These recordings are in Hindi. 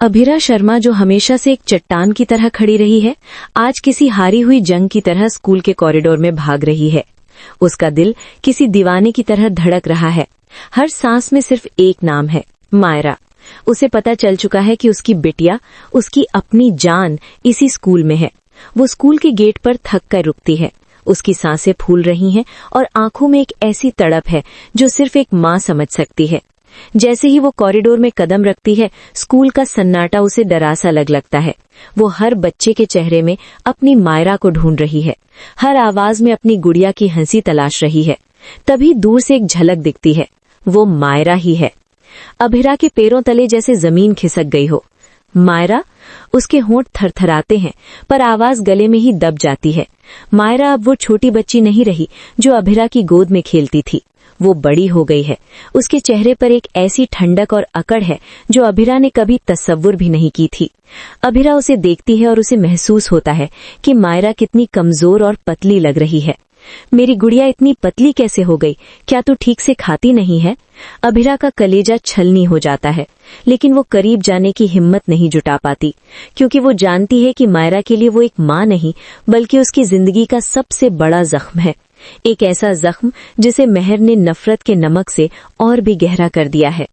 अभिरा शर्मा, जो हमेशा से एक चट्टान की तरह खड़ी रही है, आज किसी हारी हुई जंग की तरह स्कूल के कॉरिडोर में भाग रही है। उसका दिल किसी दीवाने की तरह धड़क रहा है। हर सांस में सिर्फ एक नाम है, मायरा। उसे पता चल चुका है कि उसकी बिटिया, उसकी अपनी जान इसी स्कूल में है। वो स्कूल के गेट पर थक कर रुकती है। उसकी सांसें फूल रही हैं और आंखों में एक ऐसी तड़प है जो सिर्फ एक माँ समझ सकती है। जैसे ही वो कॉरिडोर में कदम रखती है, स्कूल का सन्नाटा उसे डरासा लगता है। वो हर बच्चे के चेहरे में अपनी मायरा को ढूंढ रही है, हर आवाज में अपनी गुड़िया की हंसी तलाश रही है। तभी दूर से एक झलक दिखती है, वो मायरा ही है। अभिरा के पैरों तले जैसे जमीन खिसक गई हो। मायरा, उसके होंठ थरथराते हैं, पर आवाज गले में ही दब जाती है। मायरा अब वो छोटी बच्ची नहीं रही जो अभिरा की गोद में खेलती थी। वो बड़ी हो गई है। उसके चेहरे पर एक ऐसी ठंडक और अकड़ है जो अभिरा ने कभी तसव्वुर भी नहीं की थी। अभिरा उसे देखती है और उसे महसूस होता है कि मायरा कितनी कमजोर और पतली लग रही है। मेरी गुड़िया इतनी पतली कैसे हो गई? क्या तू ठीक से खाती नहीं है? अभिरा का कलेजा छलनी हो जाता है, लेकिन वो करीब जाने की हिम्मत नहीं जुटा पाती, क्योंकि वो जानती है कि मायरा के लिए वो एक माँ नहीं, बल्कि उसकी जिंदगी का सबसे बड़ा जख्म है। एक ऐसा जख्म जिसे मेहर ने नफरत के नमक से और भी गहरा कर दिया है।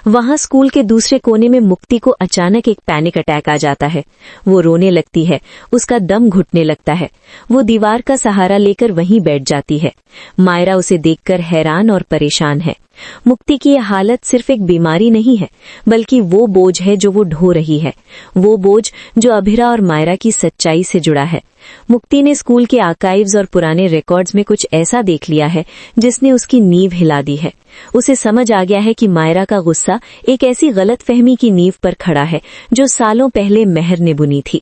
वहां स्कूल के दूसरे कोने में मुक्ति को अचानक एक पैनिक अटैक आ जाता है। वो रोने लगती है, उसका दम घुटने लगता है। वो दीवार का सहारा लेकर वहीं बैठ जाती है। मायरा उसे देखकर हैरान और परेशान है। मुक्ति की यह हालत सिर्फ एक बीमारी नहीं है, बल्कि वो बोझ है जो वो ढो रही है। वो बोझ जो अभिरा और मायरा की सच्चाई से जुड़ा है। मुक्ति ने स्कूल के आर्काइव्स और पुराने रिकॉर्ड्स में कुछ ऐसा देख लिया है जिसने उसकी नींव हिला दी है। उसे समझ आ गया है कि मायरा का गुस्सा एक ऐसी गलतफहमी की नींव पर खड़ा है जो सालों पहले मेहर ने बुनी थी।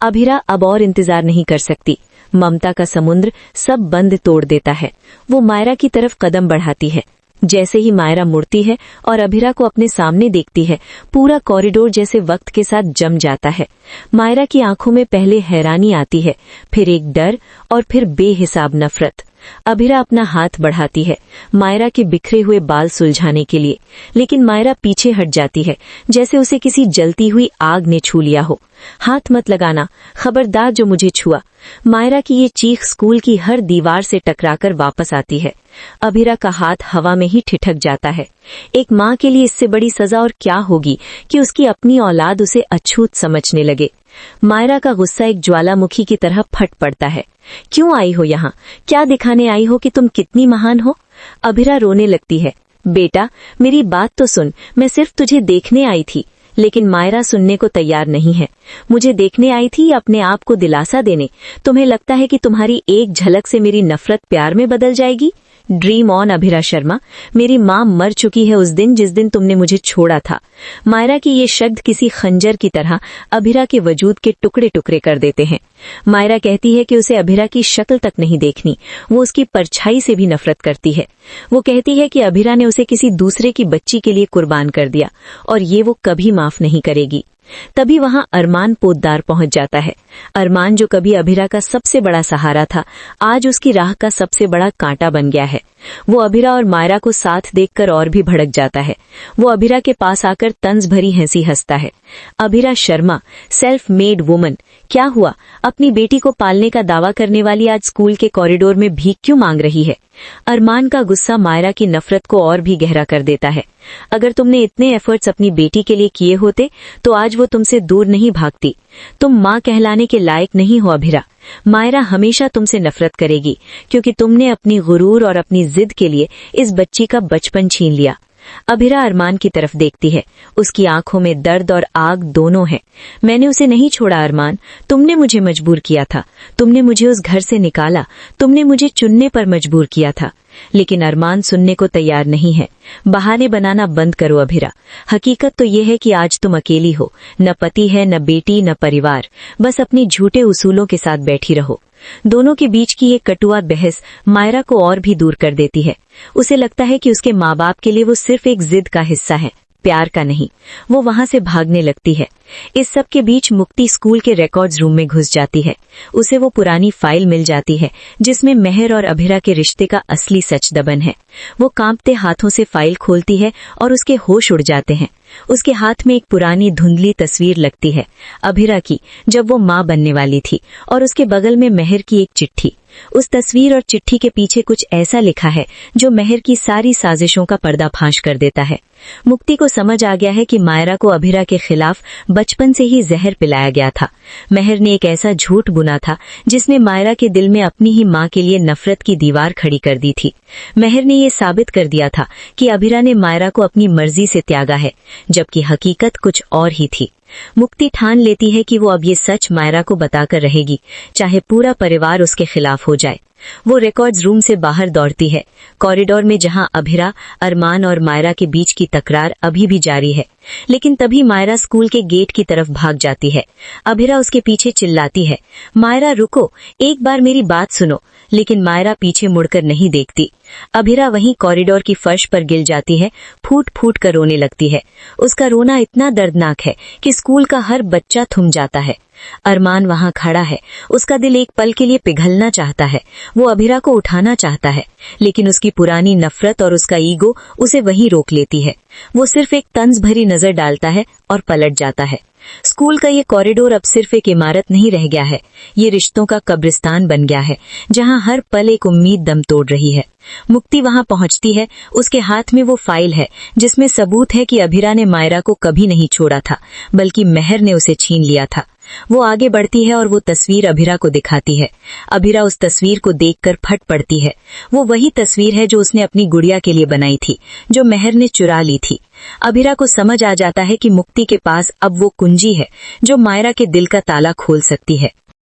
अभिरा अब और इंतजार नहीं कर सकती। ममता का समुद्र सब बंद तोड़ देता है। वो मायरा की तरफ कदम बढ़ाती है। जैसे ही मायरा मुड़ती है और अभिरा को अपने सामने देखती है, पूरा कॉरिडोर जैसे वक्त के साथ जम जाता है। मायरा की आंखों में पहले हैरानी आती है, फिर एक डर और फिर बेहिसाब नफरत। अभिरा अपना हाथ बढ़ाती है मायरा के बिखरे हुए बाल सुलझाने के लिए, लेकिन मायरा पीछे हट जाती है, जैसे उसे किसी जलती हुई आग ने छू लिया हो। हाथ मत लगाना, खबरदार जो मुझे छुआ। मायरा की ये चीख स्कूल की हर दीवार से टकराकर वापस आती है। अभिरा का हाथ हवा में ही ठिठक जाता है। एक माँ के लिए इससे बड़ी सजा और क्या होगी कि उसकी अपनी औलाद उसे अछूत समझने लगे। मायरा का गुस्सा एक ज्वालामुखी की तरह फट पड़ता है। क्यों आई हो यहाँ? क्या दिखाने आई हो कि तुम कितनी महान हो? अभिरा रोने लगती है। बेटा, मेरी बात तो सुन, मैं सिर्फ तुझे देखने आई थी। लेकिन मायरा सुनने को तैयार नहीं है। मुझे देखने आई थी या अपने आप को दिलासा देने? तुम्हें लगता है कि तुम्हारी एक झलक से मेरी नफरत प्यार में बदल जाएगी? Dream on Abhira Sharma. मेरी माँ मर चुकी है उस दिन जिस दिन तुमने मुझे छोड़ा था। मायरा की ये शब्द किसी खंजर की तरह अभिरा के वजूद के टुकड़े टुकड़े कर देते हैं। मायरा कहती है कि उसे अभिरा की शक्ल तक नहीं देखनी, वो उसकी परछाई से भी नफरत करती है। वो कहती है कि अभिरा ने उसे किसी दूसरे की बच्ची के लिए कुर्बान कर दिया और ये वो कभी माफ नहीं करेगी। तभी वहां अरमान पोद्दार पहुंच जाता है। अरमान, जो कभी अभिरा का सबसे बड़ा सहारा था, आज उसकी राह का सबसे बड़ा कांटा बन गया है। वो अभिरा और मायरा को साथ देखकर और भी भड़क जाता है। वो अभिरा के पास आकर तंज भरी हंसी हंसता है। Abhira Sharma, self made woman, क्या हुआ? अपनी बेटी को पालने का दावा करने वाली आज स्कूल के कॉरिडोर में भीख क्यों मांग रही है? अरमान का गुस्सा मायरा की नफरत को और भी गहरा कर देता है। अगर तुमने इतने एफर्ट्स अपनी बेटी के लिए किए होते तो आज वो तुमसे दूर नहीं भागती। तुम माँ कहलाने के लायक नहीं हो अभिरा। मायरा हमेशा तुमसे नफरत करेगी, क्योंकि तुमने अपनी गुरूर और अपनी जिद के लिए इस बच्ची का बचपन छीन लिया। अभिरा अरमान की तरफ देखती है। उसकी आंखों में दर्द और आग दोनों है। मैंने उसे नहीं छोड़ा अरमान, तुमने मुझे मजबूर किया था। तुमने मुझे उस घर से निकाला, तुमने मुझे चुनने पर मजबूर किया था। लेकिन अरमान सुनने को तैयार नहीं है। बहाने बनाना बंद करो अभिरा। हकीकत तो ये है कि आज तुम अकेली हो, न पति है, न बेटी, न परिवार। बस अपने झूठे उसूलों के साथ बैठी रहो। दोनों के बीच की ये कटुआ बहस मायरा को और भी दूर कर देती है। उसे लगता है कि उसके माँ बाप के लिए वो सिर्फ एक जिद का हिस्सा है, प्यार का नहीं। वो वहां से भागने लगती है। इस सब के बीच मुक्ति स्कूल के रिकॉर्ड्स रूम में घुस जाती है। उसे वो पुरानी फाइल मिल जाती है जिसमें मेहर और अभिरा के रिश्ते का असली सच दबन है। वो कांपते हाथों से फाइल खोलती है और उसके होश उड़ जाते हैं। उसके हाथ में एक पुरानी धुंधली तस्वीर लगती है, अभिरा की, जब वो माँ बनने वाली थी, और उसके बगल में मेहर की एक चिट्ठी। उस तस्वीर और चिट्ठी के पीछे कुछ ऐसा लिखा है जो मेहर की सारी साजिशों का पर्दाफाश कर देता है। मुक्ति को समझ आ गया है कि मायरा को अभिरा के खिलाफ बचपन से ही जहर पिलाया गया था। मेहर ने एक ऐसा झूठ बुना था जिसने मायरा के दिल में अपनी ही माँ के लिए नफरत की दीवार खड़ी कर दी थी। मेहर ने ये साबित कर दिया था कि अभिरा ने मायरा को अपनी मर्जी से त्यागा है, जबकि हकीकत कुछ और ही थी। मुक्ति ठान लेती है कि वो अब ये सच मायरा को बताकर रहेगी, चाहे पूरा परिवार उसके खिलाफ हो जाए। वो रिकॉर्ड्स रूम से बाहर दौड़ती है, कॉरिडोर में जहां अभिरा, अरमान और मायरा के बीच की तकरार अभी भी जारी है। लेकिन तभी मायरा स्कूल के गेट की तरफ भाग जाती है। अभिरा उसके पीछे चिल्लाती है, मायरा रुको, एक बार मेरी बात सुनो। लेकिन मायरा पीछे मुड़कर नहीं देखती। अभिरा वहीं कॉरिडोर की फर्श पर गिर जाती है, फूट फूट कर रोने लगती है। उसका रोना इतना दर्दनाक है कि स्कूल का हर बच्चा थम जाता है। अरमान वहां खड़ा है, उसका दिल एक पल के लिए पिघलना चाहता है। वो अभिरा को उठाना चाहता है, लेकिन उसकी पुरानी नफरत और उसका ईगो उसे वहीं रोक लेती है। वो सिर्फ एक तंज भरी नजर डालता है और पलट जाता है। स्कूल का ये कॉरिडोर अब सिर्फ एक इमारत नहीं रह गया है, ये रिश्तों का कब्रिस्तान बन गया है, जहां हर पल एक उम्मीद दम तोड़ रही है। मुक्ति वहां पहुंचती है, उसके हाथ में वो फाइल है जिसमें सबूत है कि अभिरा ने मायरा को कभी नहीं छोड़ा था, बल्कि मेहर ने उसे छीन लिया था। वो आगे बढ़ती है और वो तस्वीर अभिरा को दिखाती है। अभिरा उस तस्वीर को देखकर फट पड़ती है। वो वही तस्वीर है जो उसने अपनी गुड़िया के लिए बनाई थी, जो मेहर ने चुरा ली थी। अभिरा को समझ आ जाता है कि मुक्ति के पास अब वो कुंजी है जो मायरा के दिल का ताला खोल सकती है।